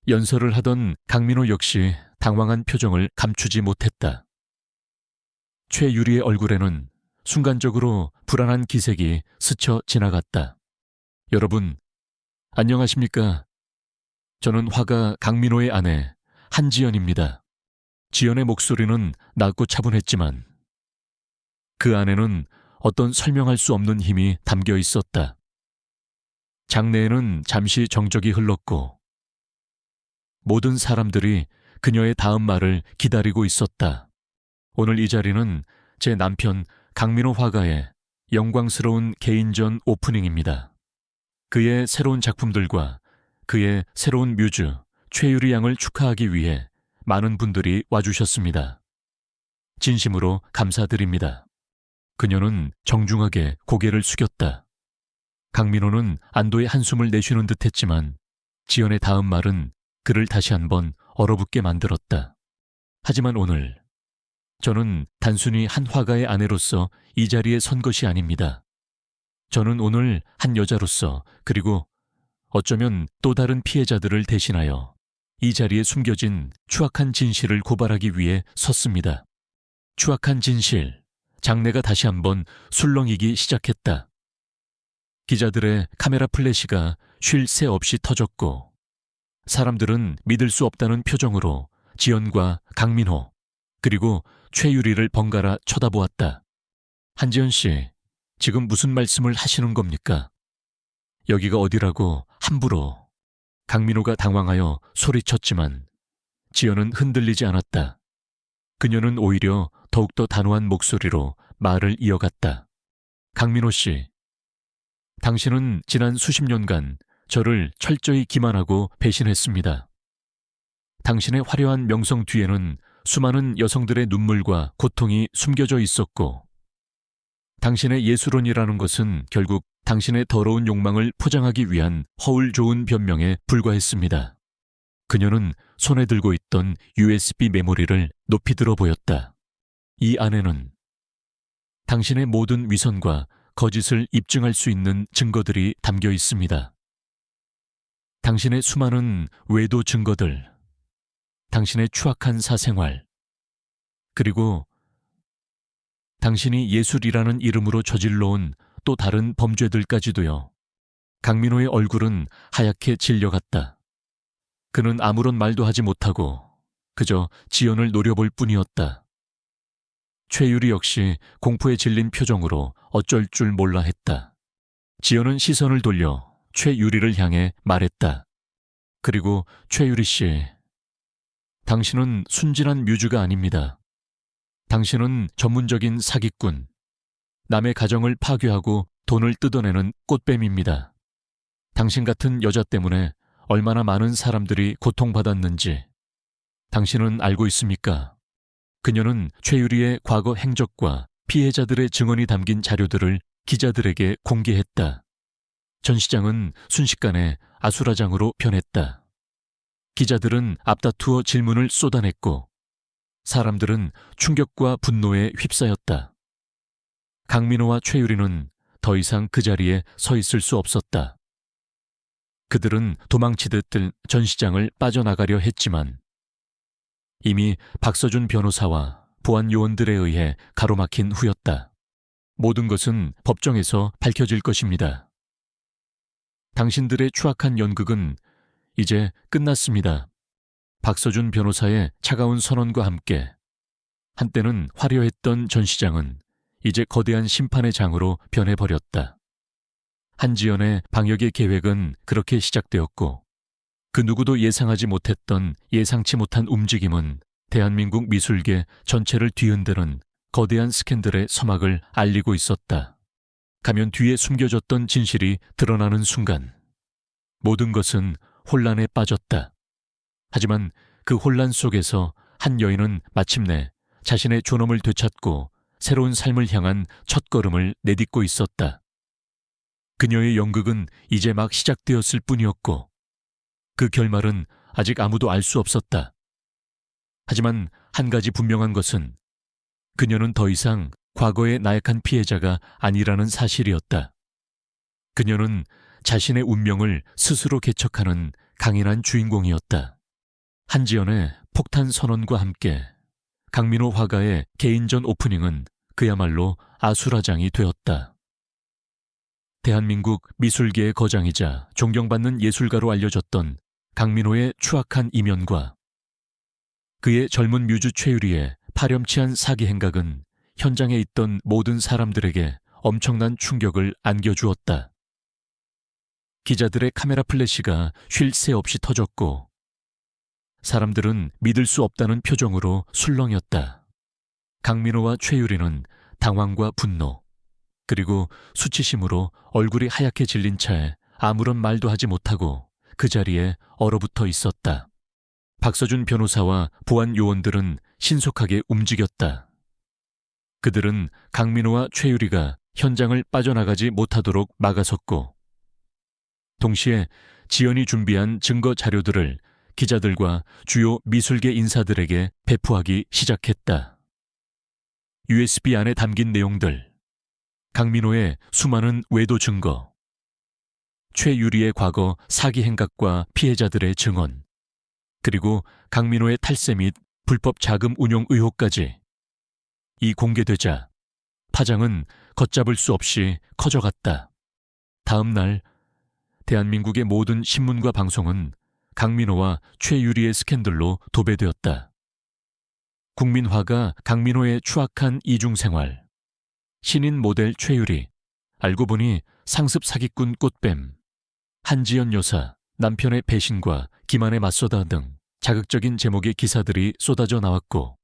연설을 하던 강민호 역시 당황한 표정을 감추지 못했다. 최유리의 얼굴에는 순간적으로 불안한 기색이 스쳐 지나갔다. 여러분, 안녕하십니까? 저는 화가 강민호의 아내 한지연입니다. 지연의 목소리는 낮고 차분했지만 그 안에는 어떤 설명할 수 없는 힘이 담겨 있었다. 장내에는 잠시 정적이 흘렀고 모든 사람들이 그녀의 다음 말을 기다리고 있었다. 오늘 이 자리는 제 남편 강민호 화가의 영광스러운 개인전 오프닝입니다. 그의 새로운 작품들과 그의 새로운 뮤즈 최유리 양을 축하하기 위해 많은 분들이 와주셨습니다. 진심으로 감사드립니다. 그녀는 정중하게 고개를 숙였다. 강민호는 안도의 한숨을 내쉬는 듯했지만 지연의 다음 말은 그를 다시 한번 얼어붙게 만들었다. 하지만 오늘 저는 단순히 한 화가의 아내로서 이 자리에 선 것이 아닙니다. 저는 오늘 한 여자로서, 그리고 어쩌면 또 다른 피해자들을 대신하여 이 자리에 숨겨진 추악한 진실을 고발하기 위해 섰습니다. 추악한 진실, 장내가 다시 한번 술렁이기 시작했다. 기자들의 카메라 플래시가 쉴 새 없이 터졌고, 사람들은 믿을 수 없다는 표정으로 지연과 강민호, 그리고 최유리를 번갈아 쳐다보았다. 한지연 씨, 지금 무슨 말씀을 하시는 겁니까? 여기가 어디라고 함부로. 강민호가 당황하여 소리쳤지만 지연은 흔들리지 않았다. 그녀는 오히려 더욱더 단호한 목소리로 말을 이어갔다. 강민호 씨, 당신은 지난 수십 년간 저를 철저히 기만하고 배신했습니다. 당신의 화려한 명성 뒤에는 수많은 여성들의 눈물과 고통이 숨겨져 있었고, 당신의 예술원이라는 것은 결국 당신의 더러운 욕망을 포장하기 위한 허울 좋은 변명에 불과했습니다. 그녀는 손에 들고 있던 USB 메모리를 높이 들어 보였다. 이 안에는 당신의 모든 위선과 거짓을 입증할 수 있는 증거들이 담겨 있습니다. 당신의 수많은 외도 증거들, 당신의 추악한 사생활, 그리고 당신이 예술이라는 이름으로 저질러온 또 다른 범죄들까지도요. 강민호의 얼굴은 하얗게 질려갔다. 그는 아무런 말도 하지 못하고 그저 지연을 노려볼 뿐이었다. 최유리 역시 공포에 질린 표정으로 어쩔 줄 몰라 했다. 지연은 시선을 돌려 최유리를 향해 말했다. 그리고 최유리 씨, 당신은 순진한 뮤즈가 아닙니다. 당신은 전문적인 사기꾼, 남의 가정을 파괴하고 돈을 뜯어내는 꽃뱀입니다. 당신 같은 여자 때문에 얼마나 많은 사람들이 고통받았는지 당신은 알고 있습니까? 그녀는 최유리의 과거 행적과 피해자들의 증언이 담긴 자료들을 기자들에게 공개했다. 전 시장은 순식간에 아수라장으로 변했다. 기자들은 앞다투어 질문을 쏟아냈고 사람들은 충격과 분노에 휩싸였다. 강민호와 최유리는 더 이상 그 자리에 서 있을 수 없었다. 그들은 도망치듯 전 시장을 빠져나가려 했지만 이미 박서준 변호사와 보안 요원들에 의해 가로막힌 후였다. 모든 것은 법정에서 밝혀질 것입니다. 당신들의 추악한 연극은 이제 끝났습니다. 박서준 변호사의 차가운 선언과 함께 한때는 화려했던 전 시장은 이제 거대한 심판의 장으로 변해버렸다. 한지연의 방역의 계획은 그렇게 시작되었고 그 누구도 예상하지 못했던 예상치 못한 움직임은 대한민국 미술계 전체를 뒤흔드는 거대한 스캔들의 서막을 알리고 있었다. 가면 뒤에 숨겨졌던 진실이 드러나는 순간 모든 것은 혼란에 빠졌다. 하지만 그 혼란 속에서 한 여인은 마침내 자신의 존엄을 되찾고 새로운 삶을 향한 첫걸음을 내딛고 있었다. 그녀의 연극은 이제 막 시작되었을 뿐이었고 그 결말은 아직 아무도 알 수 없었다. 하지만 한 가지 분명한 것은 그녀는 더 이상 과거의 나약한 피해자가 아니라는 사실이었다. 그녀는 자신의 운명을 스스로 개척하는 강인한 주인공이었다. 한지연의 폭탄 선언과 함께 강민호 화가의 개인전 오프닝은 그야말로 아수라장이 되었다. 대한민국 미술계의 거장이자 존경받는 예술가로 알려졌던 강민호의 추악한 이면과 그의 젊은 뮤즈 최유리의 파렴치한 사기 행각은 현장에 있던 모든 사람들에게 엄청난 충격을 안겨주었다. 기자들의 카메라 플래시가 쉴 새 없이 터졌고 사람들은 믿을 수 없다는 표정으로 술렁였다. 강민호와 최유리는 당황과 분노 그리고 수치심으로 얼굴이 하얗게 질린 채 아무런 말도 하지 못하고 그 자리에 얼어붙어 있었다. 박서준 변호사와 보안 요원들은 신속하게 움직였다. 그들은 강민호와 최유리가 현장을 빠져나가지 못하도록 막아섰고 동시에 지연이 준비한 증거 자료들을 기자들과 주요 미술계 인사들에게 배포하기 시작했다. USB 안에 담긴 내용들, 강민호의 수많은 외도 증거, 최유리의 과거 사기 행각과 피해자들의 증언, 그리고 강민호의 탈세 및 불법 자금 운용 의혹까지 이 공개되자 파장은 걷잡을 수 없이 커져갔다. 다음 날 대한민국의 모든 신문과 방송은 강민호와 최유리의 스캔들로 도배되었다. 국민화가 강민호의 추악한 이중생활, 신인 모델 최유리, 알고 보니 상습 사기꾼 꽃뱀, 한지연 여사, 남편의 배신과 기만에 맞서다 등 자극적인 제목의 기사들이 쏟아져 나왔고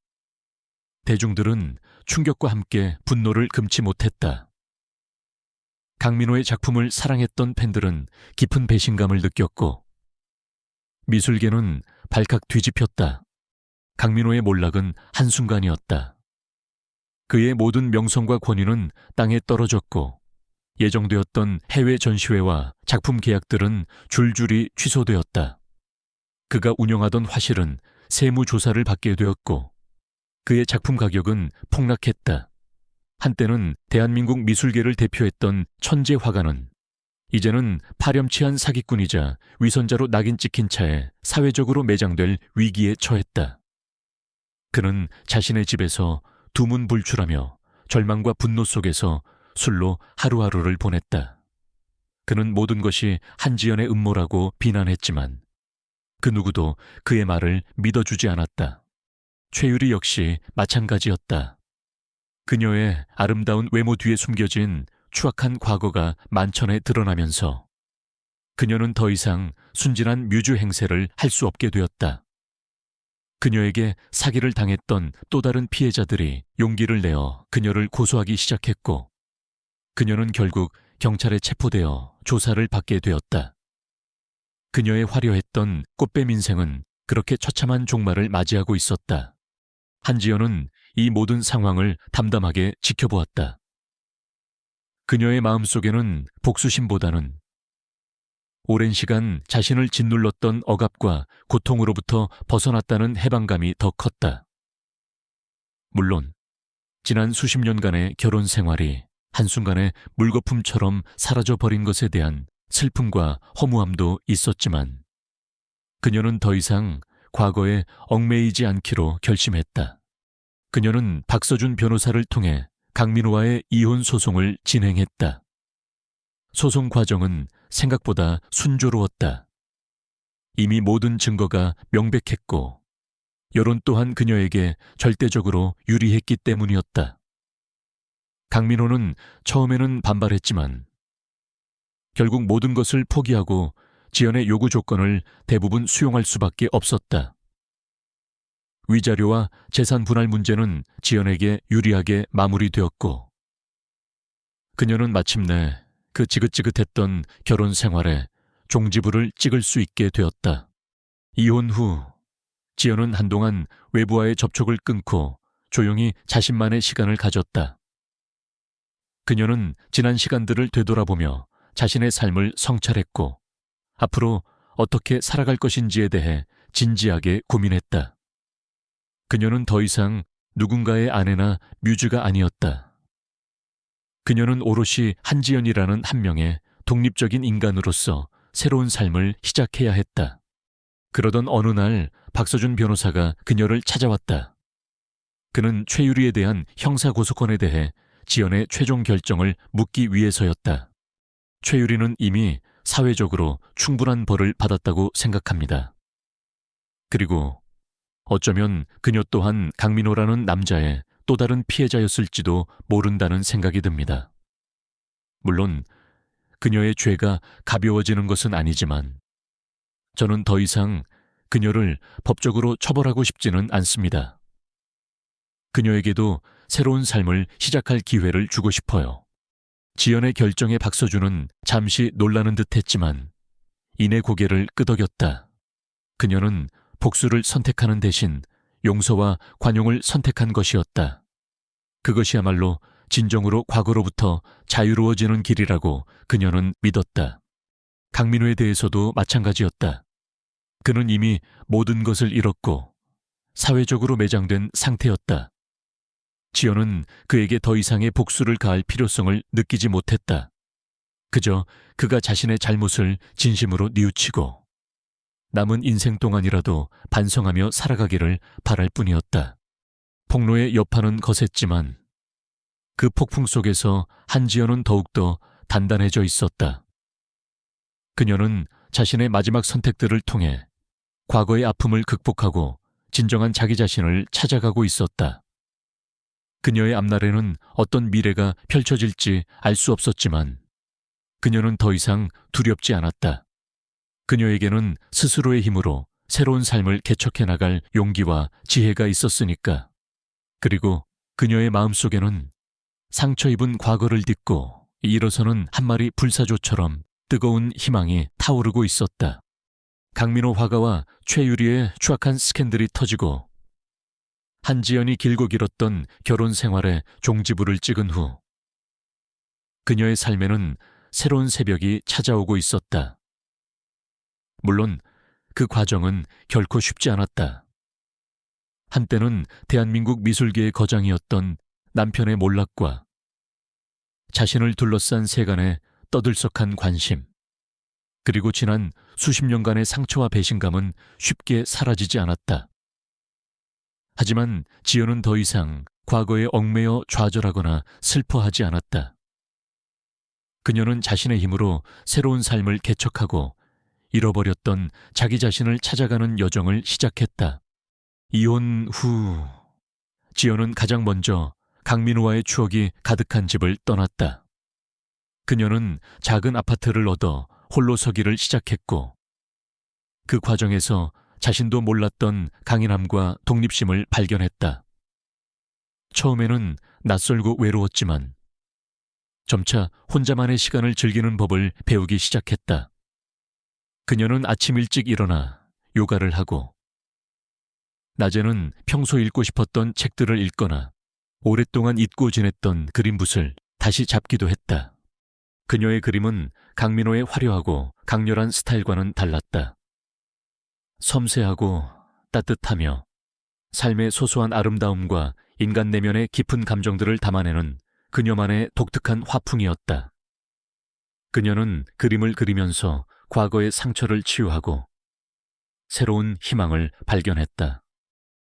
대중들은 충격과 함께 분노를 금치 못했다. 강민호의 작품을 사랑했던 팬들은 깊은 배신감을 느꼈고 미술계는 발칵 뒤집혔다. 강민호의 몰락은 한순간이었다. 그의 모든 명성과 권위는 땅에 떨어졌고 예정되었던 해외 전시회와 작품 계약들은 줄줄이 취소되었다. 그가 운영하던 화실은 세무조사를 받게 되었고 그의 작품 가격은 폭락했다. 한때는 대한민국 미술계를 대표했던 천재 화가는 이제는 파렴치한 사기꾼이자 위선자로 낙인 찍힌 차에 사회적으로 매장될 위기에 처했다. 그는 자신의 집에서 두문불출하며 절망과 분노 속에서 술로 하루하루를 보냈다. 그는 모든 것이 한지연의 음모라고 비난했지만 그 누구도 그의 말을 믿어주지 않았다. 최유리 역시 마찬가지였다. 그녀의 아름다운 외모 뒤에 숨겨진 추악한 과거가 만천에 드러나면서 그녀는 더 이상 순진한 뮤즈 행세를 할 수 없게 되었다. 그녀에게 사기를 당했던 또 다른 피해자들이 용기를 내어 그녀를 고소하기 시작했고 그녀는 결국 경찰에 체포되어 조사를 받게 되었다. 그녀의 화려했던 꽃뱀 인생은 그렇게 처참한 종말을 맞이하고 있었다. 한지연은 이 모든 상황을 담담하게 지켜보았다. 그녀의 마음속에는 복수심보다는 오랜 시간 자신을 짓눌렀던 억압과 고통으로부터 벗어났다는 해방감이 더 컸다. 물론 지난 수십 년간의 결혼 생활이 한순간에 물거품처럼 사라져버린 것에 대한 슬픔과 허무함도 있었지만 그녀는 더 이상 과거에 얽매이지 않기로 결심했다. 그녀는 박서준 변호사를 통해 강민호와의 이혼 소송을 진행했다. 소송 과정은 생각보다 순조로웠다. 이미 모든 증거가 명백했고 여론 또한 그녀에게 절대적으로 유리했기 때문이었다. 강민호는 처음에는 반발했지만 결국 모든 것을 포기하고 지연의 요구 조건을 대부분 수용할 수밖에 없었다. 위자료와 재산 분할 문제는 지연에게 유리하게 마무리되었고 그녀는 마침내 그 지긋지긋했던 결혼 생활에 종지부를 찍을 수 있게 되었다. 이혼 후 지연은 한동안 외부와의 접촉을 끊고 조용히 자신만의 시간을 가졌다. 그녀는 지난 시간들을 되돌아보며 자신의 삶을 성찰했고 앞으로 어떻게 살아갈 것인지에 대해 진지하게 고민했다. 그녀는 더 이상 누군가의 아내나 뮤즈가 아니었다. 그녀는 오롯이 한지연이라는 한 명의 독립적인 인간으로서 새로운 삶을 시작해야 했다. 그러던 어느 날 박서준 변호사가 그녀를 찾아왔다. 그는 최유리에 대한 형사고소건에 대해 지연의 최종 결정을 묻기 위해서였다. 최유리는 이미 사회적으로 충분한 벌을 받았다고 생각합니다. 그리고 어쩌면 그녀 또한 강민호라는 남자의 또 다른 피해자였을지도 모른다는 생각이 듭니다. 물론 그녀의 죄가 가벼워지는 것은 아니지만 저는 더 이상 그녀를 법적으로 처벌하고 싶지는 않습니다. 그녀에게도 새로운 삶을 시작할 기회를 주고 싶어요. 지연의 결정에 박서준은 잠시 놀라는 듯 했지만 이내 고개를 끄덕였다. 그녀는 복수를 선택하는 대신 용서와 관용을 선택한 것이었다. 그것이야말로 진정으로 과거로부터 자유로워지는 길이라고 그녀는 믿었다. 강민호에 대해서도 마찬가지였다. 그는 이미 모든 것을 잃었고 사회적으로 매장된 상태였다. 지연은 그에게 더 이상의 복수를 가할 필요성을 느끼지 못했다. 그저 그가 자신의 잘못을 진심으로 뉘우치고 남은 인생 동안이라도 반성하며 살아가기를 바랄 뿐이었다. 폭로의 여파는 거셌지만 그 폭풍 속에서 한지연은 더욱더 단단해져 있었다. 그녀는 자신의 마지막 선택들을 통해 과거의 아픔을 극복하고 진정한 자기 자신을 찾아가고 있었다. 그녀의 앞날에는 어떤 미래가 펼쳐질지 알 수 없었지만 그녀는 더 이상 두렵지 않았다. 그녀에게는 스스로의 힘으로 새로운 삶을 개척해 나갈 용기와 지혜가 있었으니까. 그리고 그녀의 마음속에는 상처 입은 과거를 딛고 일어서는 한 마리 불사조처럼 뜨거운 희망이 타오르고 있었다. 강민호 화가와 최유리의 추악한 스캔들이 터지고 한지연이 길고 길었던 결혼 생활에 종지부를 찍은 후 그녀의 삶에는 새로운 새벽이 찾아오고 있었다. 물론 그 과정은 결코 쉽지 않았다. 한때는 대한민국 미술계의 거장이었던 남편의 몰락과 자신을 둘러싼 세간의 떠들썩한 관심, 그리고 지난 수십 년간의 상처와 배신감은 쉽게 사라지지 않았다. 하지만 지연은 더 이상 과거에 얽매여 좌절하거나 슬퍼하지 않았다. 그녀는 자신의 힘으로 새로운 삶을 개척하고 잃어버렸던 자기 자신을 찾아가는 여정을 시작했다. 이혼 후 지연은 가장 먼저 강민호와의 추억이 가득한 집을 떠났다. 그녀는 작은 아파트를 얻어 홀로 서기를 시작했고 그 과정에서 자신도 몰랐던 강인함과 독립심을 발견했다. 처음에는 낯설고 외로웠지만 점차 혼자만의 시간을 즐기는 법을 배우기 시작했다. 그녀는 아침 일찍 일어나 요가를 하고 낮에는 평소 읽고 싶었던 책들을 읽거나 오랫동안 잊고 지냈던 그림붓을 다시 잡기도 했다. 그녀의 그림은 강민호의 화려하고 강렬한 스타일과는 달랐다. 섬세하고 따뜻하며 삶의 소소한 아름다움과 인간 내면의 깊은 감정들을 담아내는 그녀만의 독특한 화풍이었다. 그녀는 그림을 그리면서 과거의 상처를 치유하고 새로운 희망을 발견했다.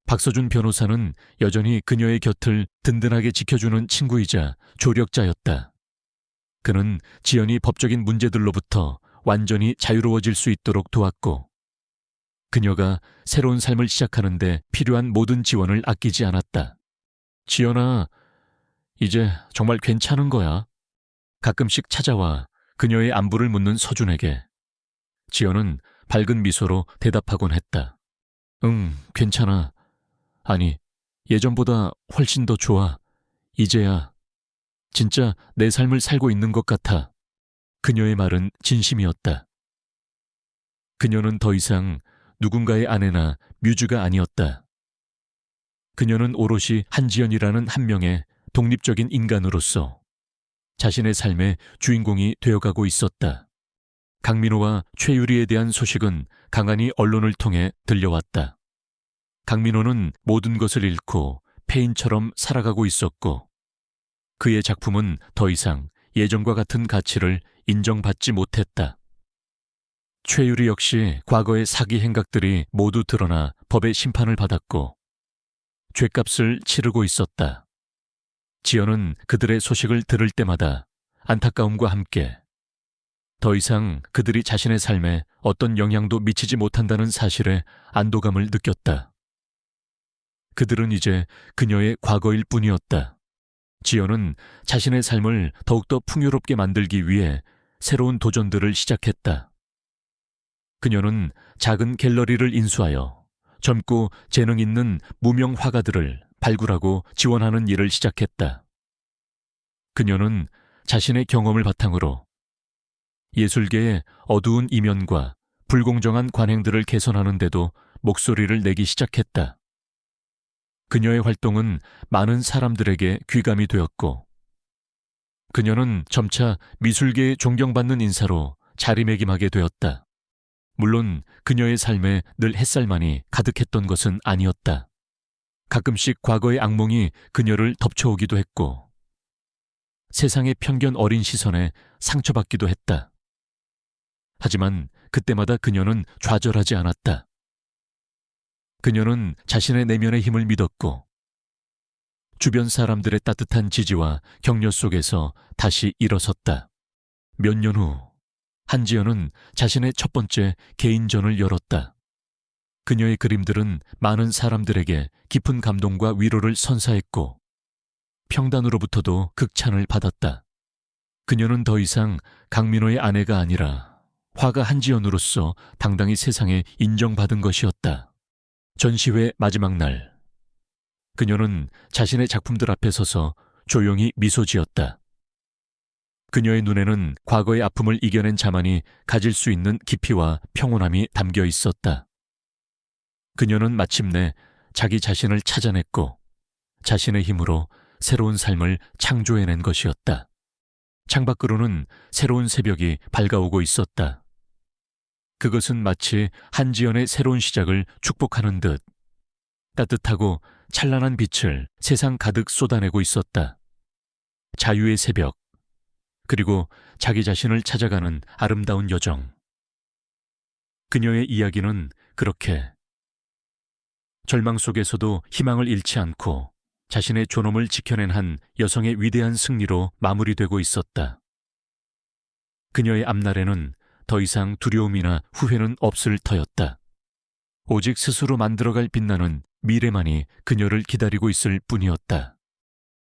박서준 변호사는 여전히 그녀의 곁을 든든하게 지켜주는 친구이자 조력자였다. 그는 지연이 법적인 문제들로부터 완전히 자유로워질 수 있도록 도왔고, 그녀가 새로운 삶을 시작하는데 필요한 모든 지원을 아끼지 않았다. 지연아, 이제 정말 괜찮은 거야. 가끔씩 찾아와 그녀의 안부를 묻는 서준에게 지연은 밝은 미소로 대답하곤 했다. 응, 괜찮아. 아니, 예전보다 훨씬 더 좋아. 이제야 진짜 내 삶을 살고 있는 것 같아. 그녀의 말은 진심이었다. 그녀는 더 이상 누군가의 아내나 뮤즈가 아니었다. 그녀는 오롯이 한지연이라는 한 명의 독립적인 인간으로서 자신의 삶의 주인공이 되어가고 있었다. 강민호와 최유리에 대한 소식은 간간히 언론을 통해 들려왔다. 강민호는 모든 것을 잃고 폐인처럼 살아가고 있었고, 그의 작품은 더 이상 예전과 같은 가치를 인정받지 못했다. 최유리 역시 과거의 사기 행각들이 모두 드러나 법의 심판을 받았고 죗값을 치르고 있었다. 지연은 그들의 소식을 들을 때마다 안타까움과 함께 더 이상 그들이 자신의 삶에 어떤 영향도 미치지 못한다는 사실에 안도감을 느꼈다. 그들은 이제 그녀의 과거일 뿐이었다. 지연은 자신의 삶을 더욱더 풍요롭게 만들기 위해 새로운 도전들을 시작했다. 그녀는 작은 갤러리를 인수하여 젊고 재능 있는 무명 화가들을 발굴하고 지원하는 일을 시작했다. 그녀는 자신의 경험을 바탕으로 예술계의 어두운 이면과 불공정한 관행들을 개선하는 데도 목소리를 내기 시작했다. 그녀의 활동은 많은 사람들에게 귀감이 되었고, 그녀는 점차 미술계의 존경받는 인사로 자리매김하게 되었다. 물론 그녀의 삶에 늘 햇살만이 가득했던 것은 아니었다. 가끔씩 과거의 악몽이 그녀를 덮쳐오기도 했고, 세상의 편견 어린 시선에 상처받기도 했다. 하지만 그때마다 그녀는 좌절하지 않았다. 그녀는 자신의 내면의 힘을 믿었고, 주변 사람들의 따뜻한 지지와 격려 속에서 다시 일어섰다. 몇 년 후, 한지연은 자신의 첫 번째 개인전을 열었다. 그녀의 그림들은 많은 사람들에게 깊은 감동과 위로를 선사했고, 평단으로부터도 극찬을 받았다. 그녀는 더 이상 강민호의 아내가 아니라 화가 한지연으로서 당당히 세상에 인정받은 것이었다. 전시회 마지막 날, 그녀는 자신의 작품들 앞에 서서 조용히 미소 지었다. 그녀의 눈에는 과거의 아픔을 이겨낸 자만이 가질 수 있는 깊이와 평온함이 담겨 있었다. 그녀는 마침내 자기 자신을 찾아냈고 자신의 힘으로 새로운 삶을 창조해낸 것이었다. 창밖으로는 새로운 새벽이 밝아오고 있었다. 그것은 마치 한지연의 새로운 시작을 축복하는 듯 따뜻하고 찬란한 빛을 세상 가득 쏟아내고 있었다. 자유의 새벽, 그리고 자기 자신을 찾아가는 아름다운 여정. 그녀의 이야기는 그렇게 절망 속에서도 희망을 잃지 않고 자신의 존엄을 지켜낸 한 여성의 위대한 승리로 마무리되고 있었다. 그녀의 앞날에는 더 이상 두려움이나 후회는 없을 터였다. 오직 스스로 만들어갈 빛나는 미래만이 그녀를 기다리고 있을 뿐이었다.